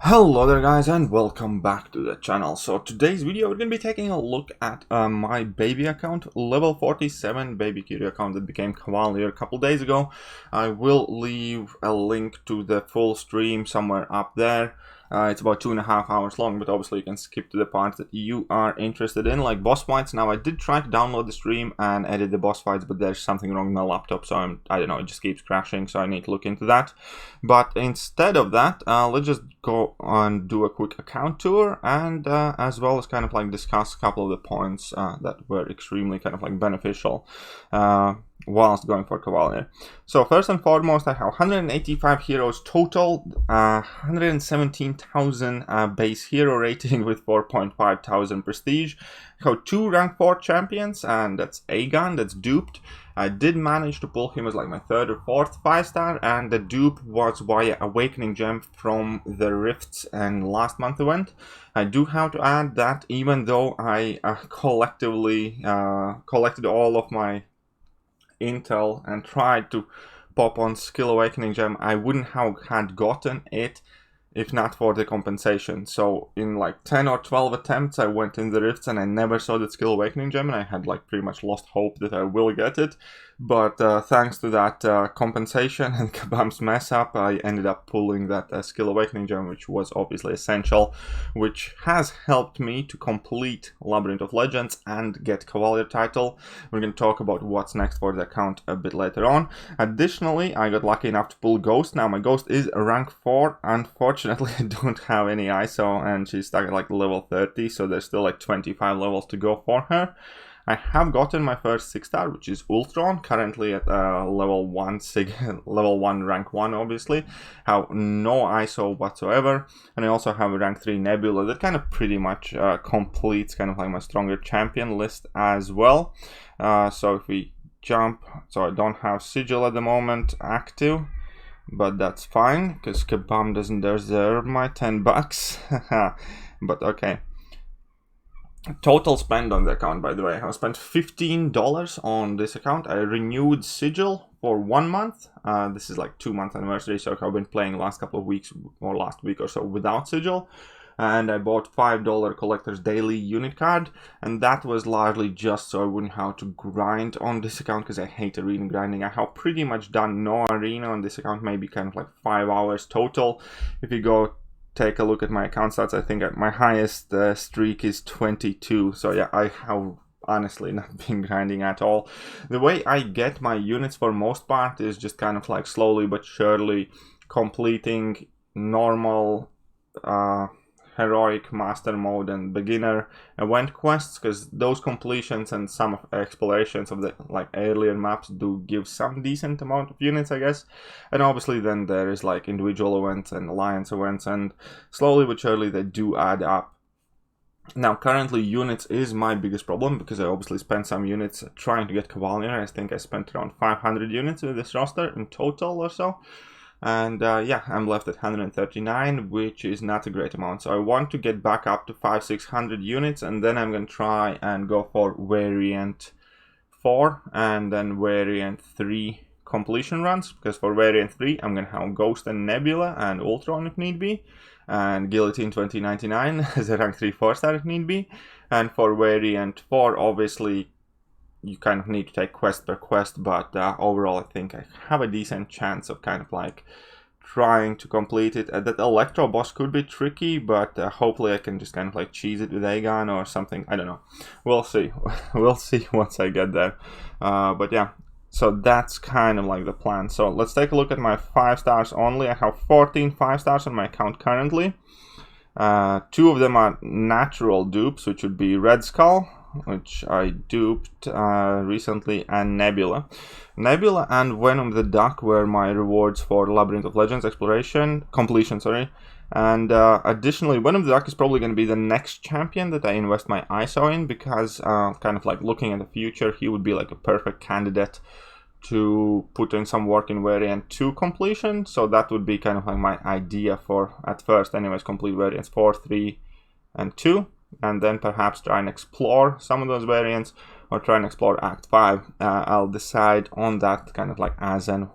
Hello there guys, and welcome back to the channel. So today's video we're going to be taking a look at my baby account, level 47 baby Kiryu account that became Cavalier a couple days ago. I will leave a link to the full stream somewhere up there. It's about 2.5 hours long, but obviously you can skip to the parts that you are interested in, like boss fights. Now I did try to download the stream and edit the boss fights, but there's something wrong with my laptop, so I don't know, it just keeps crashing, so I need to look into that. But instead of that, let's just go and do a quick account tour, and as well as kind of like discuss a couple of the points that were extremely kind of like beneficial whilst going for Cavalier. So first and foremost, I have 185 heroes total, 117,000 base hero rating with 4,500 prestige. I have 2 rank 4 champions, and that's Aegon, that's duped. I did manage to pull him as like my 3rd or 4th 5-star, and the dupe was via Awakening Gem from the Rifts and last month event. I do have to add that even though I collectively collected all of my intel and tried to pop on skill Awakening Gem, I wouldn't have had gotten it if not for the compensation. So in like 10 or 12 attempts I went in the Rifts and I never saw the skill Awakening Gem, and I had like pretty much lost hope that I will get it. But thanks to that compensation and Kabam's mess up, I ended up pulling that skill Awakening Gem, which was obviously essential, which has helped me to complete Labyrinth of Legends and get Cavalier title. We're going to talk about what's next for the account a bit later on. Additionally, I got lucky enough to pull Ghost. Now my Ghost is a rank 4. Unfortunately, I don't have any ISO, and she's stuck at like level 30, so there's still like 25 levels to go for her. I have gotten my first 6-star, which is Ultron, currently at level 1 rank 1, obviously. Have no ISO whatsoever, and I also have a rank 3 Nebula that kind of pretty much completes kind of like my stronger champion list as well. So if we jump, so I don't have Sigil at the moment active, but that's fine because Kabam doesn't deserve my 10 bucks. But okay. Total spend on the account, by the way, I spent $15 on this account. I renewed Sigil for 1 month. This is like 2-month anniversary, so I've been playing last couple of weeks or last week or so without Sigil. And I bought $5 Collector's Daily unit card, and that was largely just so I wouldn't have to grind on this account, because I hate arena grinding. I have pretty much done no arena on this account, maybe kind of like 5 hours total. If you go take a look at my account stats, I think my highest streak is 22. So yeah, I have honestly not been grinding at all. The way I get my units for most part is just kind of like slowly but surely completing normal heroic, master mode, and beginner event quests, because those completions and some of explorations of the like earlier maps do give some decent amount of units, I guess. And obviously then there is like individual events and alliance events, and slowly but surely they do add up. Now currently units is my biggest problem, because I obviously spent some units trying to get Cavalier. I think I spent around 500 units with this roster in total or so. And yeah, I'm left at 139, which is not a great amount. So I want to get back up to 500-600 units, and then I'm going to try and go for variant 4 and then variant 3 completion runs, because for variant 3 I'm going to have Ghost and Nebula and Ultron if need be, and Guillotine 2099 as a rank 3 4-star if need be. And for variant 4, obviously you kind of need to take quest per quest, but overall I think I have a decent chance of kind of like trying to complete it. That Electro boss could be tricky, but hopefully I can just kind of like cheese it with Aegon or something. I don't know. We'll see. We'll see once I get there. But yeah, so that's kind of like the plan. So let's take a look at my 5-stars only. I have 14 5-stars on my account currently. 2 of them are natural dupes, which would be Red Skull, which I duped recently, and Nebula. Nebula and Venom the Duck were my rewards for Labyrinth of Legends completion, sorry. And additionally, Venom the Duck is probably going to be the next champion that I invest my ISO in, because kind of like looking at the future, he would be like a perfect candidate to put in some work in variant 2 completion. So that would be kind of like my idea for, at first anyways, complete variants 4, 3, and 2. And then perhaps try and explore some of those variants, or try and explore Act 5. I'll decide on that kind of like as and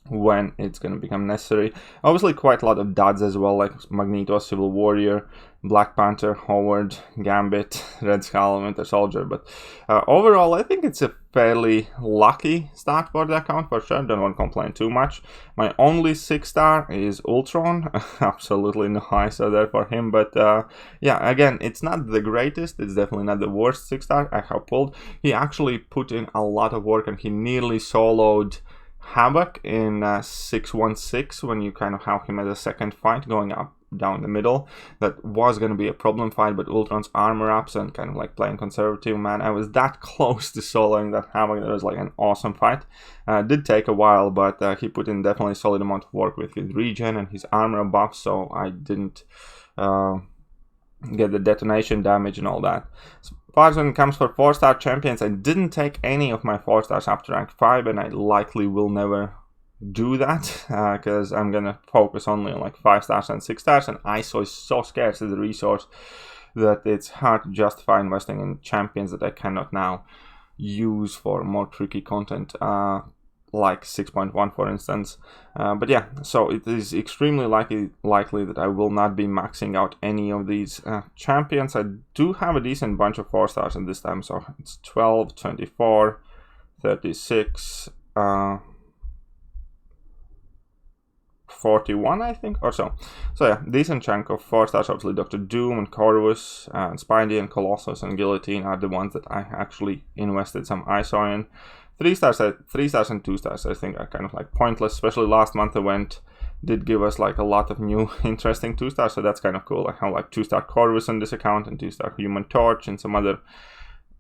when it's going to become necessary. Obviously quite a lot of duds as well, like Magneto, Civil Warrior, Black Panther, Howard, Gambit, Red Skull, Winter Soldier, but overall I think it's a fairly lucky start for the account for sure. Don't want to complain too much. My only 6-star is Ultron. Absolutely no ISO there for him, but yeah, again, it's not the greatest, it's definitely not the worst 6-star I have pulled. He actually put in a lot of work and he nearly soloed Havoc in 616 when you kind of have him as a second fight going up down the middle. That was going to be a problem fight, but Ultron's armor ups and kind of like playing conservative, man, I was that close to soloing that Havoc. That was like an awesome fight. Did take a while, but he put in definitely a solid amount of work with his regen and his armor buff, so I didn't get the detonation damage and all that. As far as when it comes for 4-star champions, I didn't take any of my 4-stars up to rank 5, and I likely will never do that because I'm gonna focus only on like 5-stars and 6-stars, and ISO is so scarce as a resource that it's hard to justify investing in champions that I cannot now use for more tricky content, like 6.1 for instance. But yeah, so it is extremely likely that I will not be maxing out any of these champions. I do have a decent bunch of 4-stars at this time, so it's 12, 24, 36, 41 I think or so. So yeah, decent chunk of 4-stars. Obviously Dr. Doom and Corvus and Spidey and Colossus and Guillotine are the ones that I actually invested some ISO in. 3-stars and 2-stars I think are kind of like pointless, especially last month event did give us like a lot of new interesting 2-stars, so that's kind of cool. I have like 2-star Corvus on this account and 2-star Human Torch and some other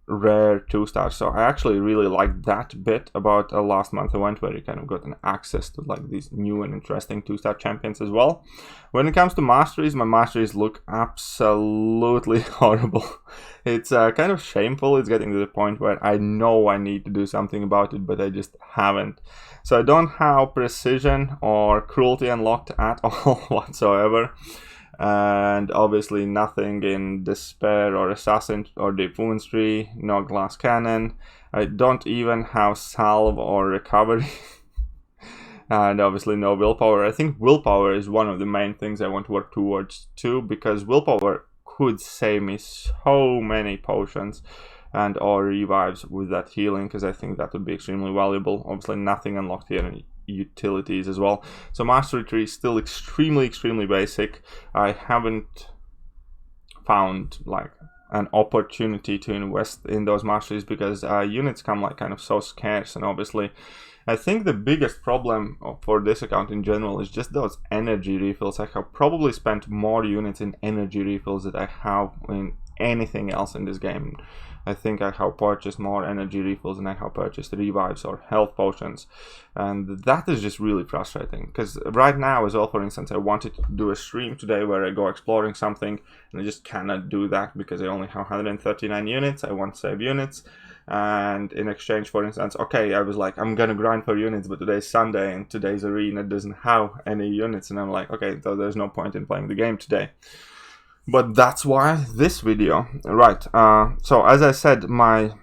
rare 2-stars, so I actually really like that bit about a last month event where you kind of got an access to like these new and interesting 2-star champions as well. When it comes to masteries, my masteries look absolutely horrible. It's kind of shameful. It's getting to the point where I know I need to do something about it, but I just haven't. So I don't have precision or cruelty unlocked at all whatsoever. And obviously nothing in Despair or Assassin or Deep Wounds Tree, no Glass Cannon. I don't even have Salve or Recovery. And obviously no Willpower. I think Willpower is one of the main things I want to work towards too, because Willpower could save me so many potions and or revives with that healing, because I think that would be extremely valuable. Obviously nothing unlocked here in utilities as well. So mastery tree is still extremely basic. I haven't found like an opportunity to invest in those masteries because units come like kind of so scarce, and obviously I think the biggest problem for this account in general is just those energy refills. I have probably spent more units in energy refills than I have in anything else in this game. I think I have purchased more energy refills than I have purchased revives or health potions, and that is just really frustrating, because right now as well, for instance, I wanted to do a stream today where I go exploring something and I just cannot do that because I only have 139 units. I want to save units, and in exchange, for instance, okay, I was like, I'm gonna grind for units, but today's Sunday and today's arena doesn't have any units, and I'm like, okay, so there's no point in playing the game today. But that's why this video, right? So as I said, my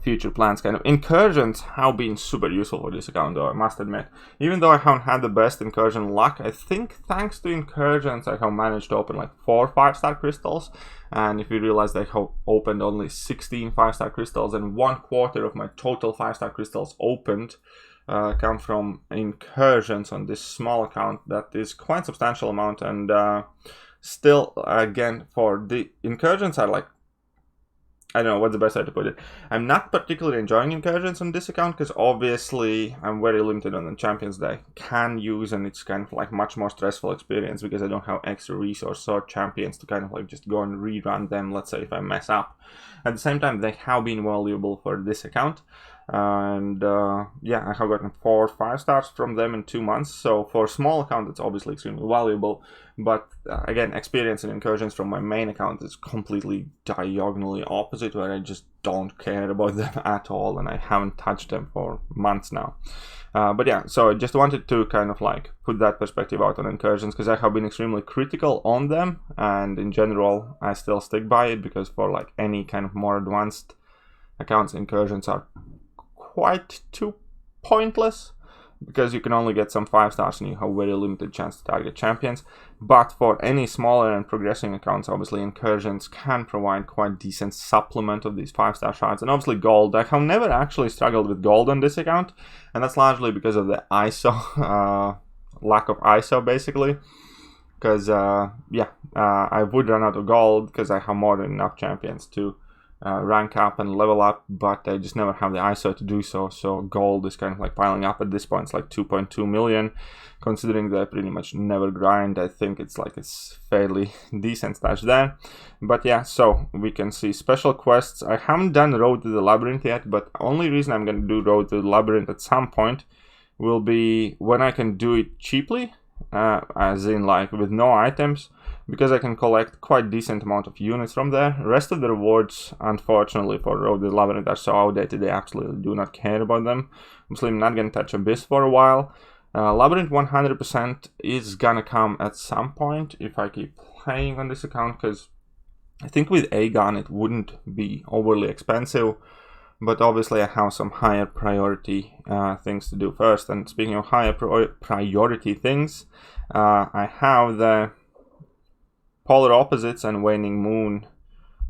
future plans, kind of incursions, have been super useful for this account, though I must admit. Even though I haven't had the best incursion luck, I think thanks to incursions I have managed to open like 4 5-star crystals. And if you realize I have opened only 16 5-star crystals, and 1/4 of my total 5-star crystals opened come from incursions on this small account, that is quite a substantial amount. And still, again, for the incursions are like, I don't know what's the best way to put it. I'm not particularly enjoying incursions on this account because obviously I'm very limited on the champions that I can use, and it's kind of like much more stressful experience because I don't have extra resources or champions to kind of like just go and rerun them, let's say if I mess up. At the same time, they have been valuable for this account. And yeah, I have gotten 4 5-stars from them in 2 months, so for a small account it's obviously extremely valuable. But again, experience and incursions from my main account is completely diagonally opposite, where I just don't care about them at all, and I haven't touched them for months now. But yeah, so I just wanted to kind of like put that perspective out on incursions, because I have been extremely critical on them, and in general I still stick by it, because for like any kind of more advanced accounts, incursions are quite too pointless. because you can only get some 5 stars and you have very limited chance to target champions. But for any smaller and progressing accounts, obviously Incursions can provide quite decent supplement of these 5-star shards. And obviously gold. I have never actually struggled with gold on this account, and that's largely because of the ISO, lack of ISO basically. Because I would run out of gold because I have more than enough champions to rank up and level up, but I just never have the ISO to do so. So gold is kind of like piling up at this point. It's like 2.2 million. Considering that I pretty much never grind, I think it's like it's fairly decent stash there. But yeah, so we can see special quests. I haven't done Road to the Labyrinth yet, but only reason I'm going to do Road to the Labyrinth at some point will be when I can do it cheaply, as in like with no items, because I can collect quite decent amount of units from there. Rest of the rewards, unfortunately for Road to the Labyrinth, are so outdated, they absolutely do not care about them. I'm not going to touch Abyss for a while. Labyrinth 100% is gonna come at some point if I keep playing on this account, because I think with Aegon it wouldn't be overly expensive, but obviously I have some higher priority things to do first. And speaking of higher priority things, I have the Polar Opposites and Waning Moon,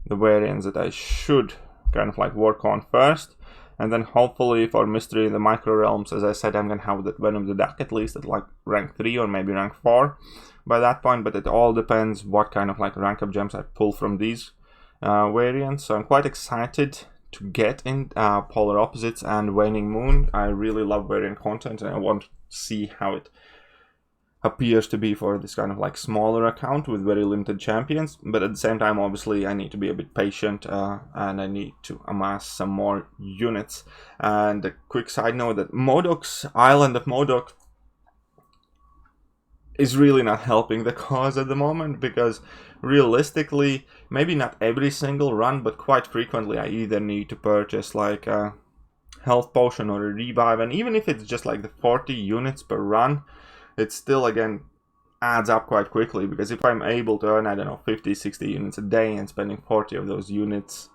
the variants that I should kind of like work on first. And then hopefully for Mystery in the Micro Realms, as I said, I'm going to have that Venom the Duck at least at like rank 3 or maybe rank 4 by that point. But it all depends what kind of like rank up gems I pull from these variants. So I'm quite excited to get in Polar Opposites and Waning Moon. I really love variant content and I want to see how it appears to be for this kind of like smaller account with very limited champions. But at the same time, obviously I need to be a bit patient and I need to amass some more units. And a quick side note that Modok's Island of Modok is really not helping the cause at the moment, because realistically, maybe not every single run, but quite frequently I either need to purchase like a health potion or a revive, and even if it's just like the 40 units per run, it still again adds up quite quickly, because if I'm able to earn, I don't know, 50, 60 units a day and spending 40 of those units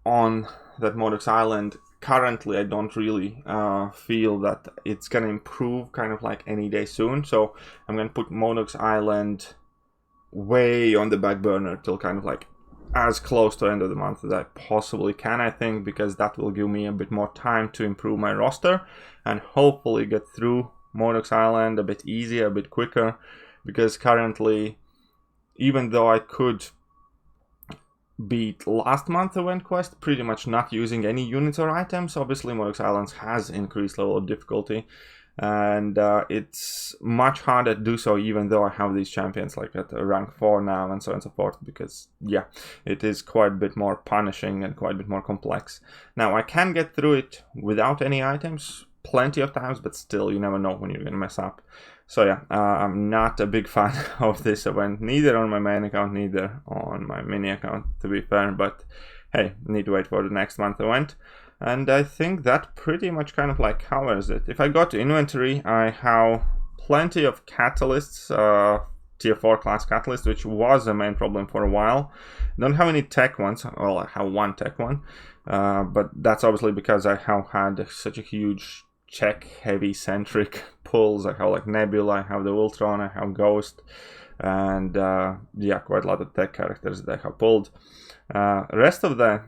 on that Modok's Island, currently I don't really feel that it's gonna improve kind of like any day soon. So I'm gonna put Modok's Island way on the back burner till kind of like as close to the end of the month as I possibly can, I think, because that will give me a bit more time to improve my roster and hopefully get through Modok's Island a bit easier, a bit quicker, because currently, even though I could beat last month's event quest pretty much not using any units or items, obviously Modok's Island has increased level of difficulty, and it's much harder to do so even though I have these champions like at rank 4 now and so on and so forth, because yeah, it is quite a bit more punishing and quite a bit more complex. Now I can get through it without any items plenty of times, but still you never know when you're gonna mess up. So yeah, I'm not a big fan of this event, neither on my main account, neither on my mini account, to be fair, but hey, need to wait for the next month event. And I think that pretty much kind of like covers it. If I go to inventory, I have plenty of catalysts, tier 4 class catalyst, which was a main problem for a while. Don't have any tech ones. Well, I have one tech one, but that's obviously because I have had such a huge check heavy centric pulls. I have like Nebula, I have the Ultron, I have Ghost, and yeah, quite a lot of tech characters that I have pulled. Rest of the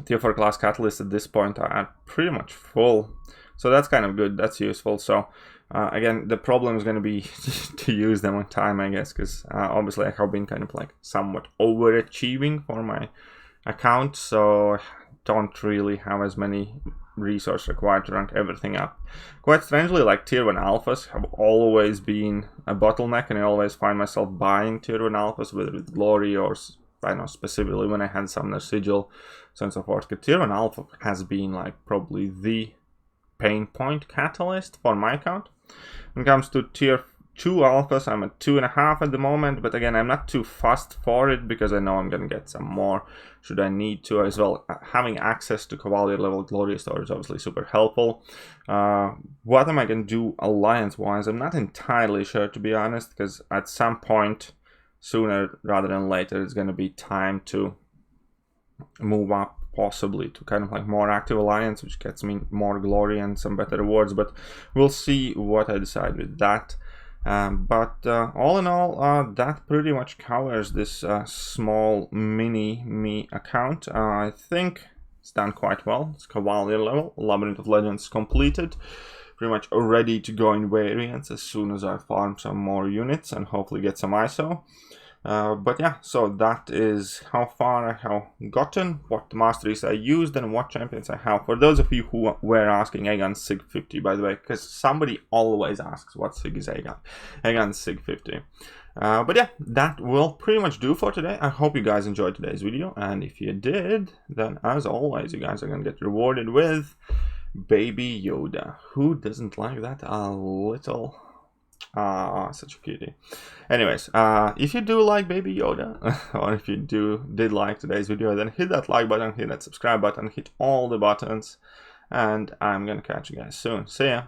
tier 4 class catalysts at this point are pretty much full, so that's kind of good, that's useful. So again, the problem is going to be to use them on time, I guess, because obviously I have been kind of like somewhat overachieving for my account, so I don't really have as many resources required to rank everything up. Quite strangely, like tier 1 alphas have always been a bottleneck, and I always find myself buying tier 1 alphas, whether with glory or I don't know, specifically when I had Summoner Sigil, so on and so forth. Because tier 1 alpha has been like probably the pain point catalyst for my account. When it comes to tier 2 alphas, I'm at 2.5 at the moment, but again, I'm not too fussed for it because I know I'm gonna get some more should I need to as well. Having access to Cavalier level glory store is obviously super helpful. What am I gonna do alliance wise? I'm not entirely sure, to be honest, because at some point sooner rather than later it's gonna be time to move up possibly to kind of like more active alliance, which gets me more glory and some better rewards, but we'll see what I decide with that. But all in all, that pretty much covers this small mini me account. I think it's done quite well. It's Cavalier level, Labyrinth of Legends completed. Pretty much ready to go in variants as soon as I farm some more units and hopefully get some ISO. But yeah, so that is how far I have gotten, what masteries I used, and what champions I have. For those of you who were asking, Aegon Sig 50, by the way, because somebody always asks what Sig is Aegon. Aegon Sig 50. But yeah, that will pretty much do for today. I hope you guys enjoyed today's video, and if you did, then as always, you guys are gonna get rewarded with Baby Yoda. Who doesn't like that? A little... such a cutie. Anyways, if you do like Baby Yoda, or if you did like today's video, then hit that like button, hit that subscribe button, hit all the buttons, and I'm gonna catch you guys soon. See ya!